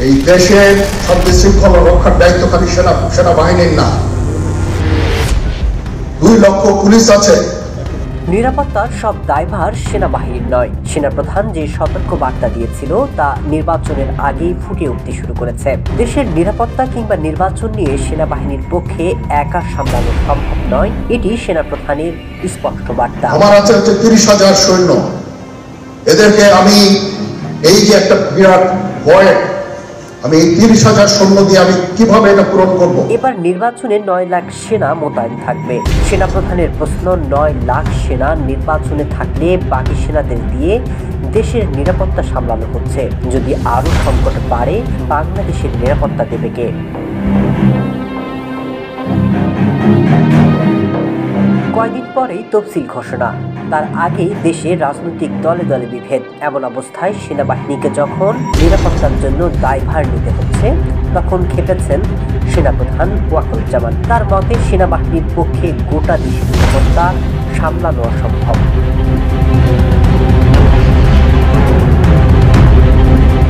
এই দেশের শান্তি শৃঙ্খলা রক্ষার দায়িত্ব খালি সেনাবাহিনীর না, 2 লক্ষ পুলিশ আছে। নিরাপত্তার সব দায়ভার সেনাবাহিনীর নয়। সেনাপ্রধান যে সতর্ক বার্তা দিয়েছিল তা নির্বাচনের আগেই ফুটে উঠতে শুরু করেছে। দেশের নিরাপত্তা কিংবা নির্বাচন নিয়ে সেনাবাহিনীর পক্ষে একা সামলানো সম্ভব নয়, এটি সেনাপ্রধানের স্পষ্ট বার্তা। আমার আছে 30,000 সৈন্য, এদেরকে আমি এই যে একটা বিরাট ভয়, আমি এই 30,000 সৈন্য দিয়ে আমি কিভাবে এটা পূরণ করব? এবার নির্বাচনে 9 লাখ সেনা মোতায়েন থাকবে। সেনাপ্রধানের প্রশ্ন, 9 লাখ সেনা নির্বাচনে থাকলে বাকি সেনাদের দিয়ে দেশের নিরাপত্তা সামলানো হচ্ছে। যদি আরো সংকট বাড়ে, বাংলাদেশের নিরাপত্তা দেবে কে? কয়েকদিন পরেই তফসিল ঘোষণা, তার আগেই দেশে রাজনৈতিক দলে দলে বিভেদ। এমন অবস্থায় সেনাবাহিনীকে যখন নিরাপত্তার জন্য দায়ভার নিতে হচ্ছে, তখন খেপেছেন সেনাপ্রধান ওয়াকারুজ্জামান। তার মতে সেনাবাহিনীর পক্ষে গোটা দেশের নিরাপত্তা সামলানো অসম্ভব।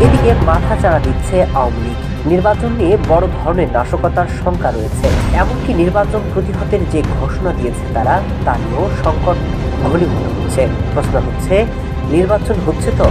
এদিকে মাথাচাড়া দিচ্ছে আওয়ামী লীগ। নির্বাচন নিয়ে বড় ধরনের নাশকতার শঙ্কা রয়েছে। এমনকি নির্বাচন প্রতিহতের যে ঘোষণা দিয়েছে তারা, তা নিয়েও সংকট ঘনীভূত হচ্ছে। প্রশ্ন হচ্ছে, নির্বাচন হচ্ছে তো?